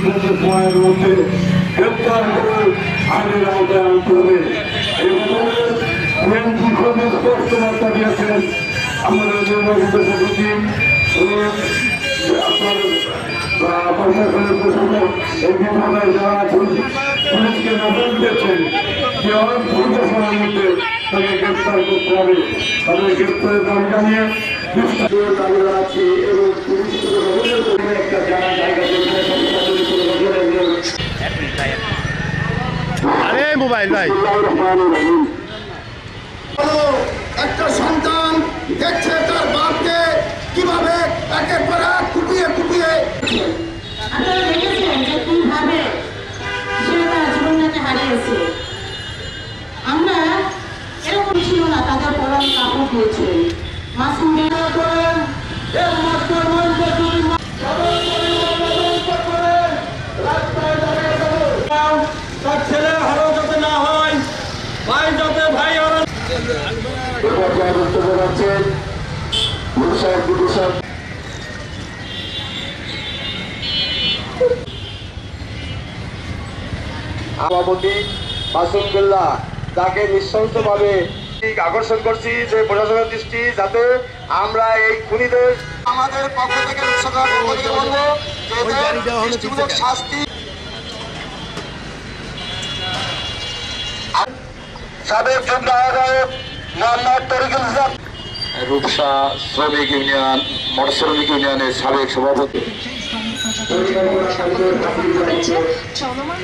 সময়ের মধ্যে গ্রেপ্তার করে আইনের আওতায় আনতে হবে। এই স্পষ্ট বার্তা দিয়েছেন আমাদের নির্বাচিত সচিব আপনার প্রশাসনের প্রশাসক এই বিভাগে যারা আছেন পুলিশকে নোটিশ দিয়েছেন যে অনেক দ্রুত সময়ের মধ্যে তাকে গ্রেপ্তার করতে হবে। তাদের গ্রেপ্তারের দাবি জানিয়ে দাবি জানাচ্ছি এবং পুলিশ একটা জানা জায়গা আরে মোবাইল ভাই একটা সন্তান দেখছে তার বাপকে কিভাবে একের পর এক কুপিয়ে কুপিয়ে। আপনারা দেখেছেন যে কিভাবে সে তার জীবনটাকে হারিয়েছে। আমরা এরকম ছিল না, তাদের পরম কাপড় দিয়েছে মাসুম করেন তার ছেলে হারো যাতে না হয়, ভাই যাতে ভাই হারো। সভাপতি মাসুমুল্লাহ তাকে নিঃশংসভাবে আকর্ষণ করছি যে প্রশাসনের দৃষ্টি যাতে আমরা এই খুনিদের আমাদের পক্ষ থেকে বলবো শাস্তি। সাবেক যুগ্ম আহ্বায়ক মোহাম্মদ তরিকুল ইসলাম রূপসা শ্রমিক ইউনিয়ন মোটর শ্রমিক ইউনিয়নের সাবেক সভাপতি। চলমান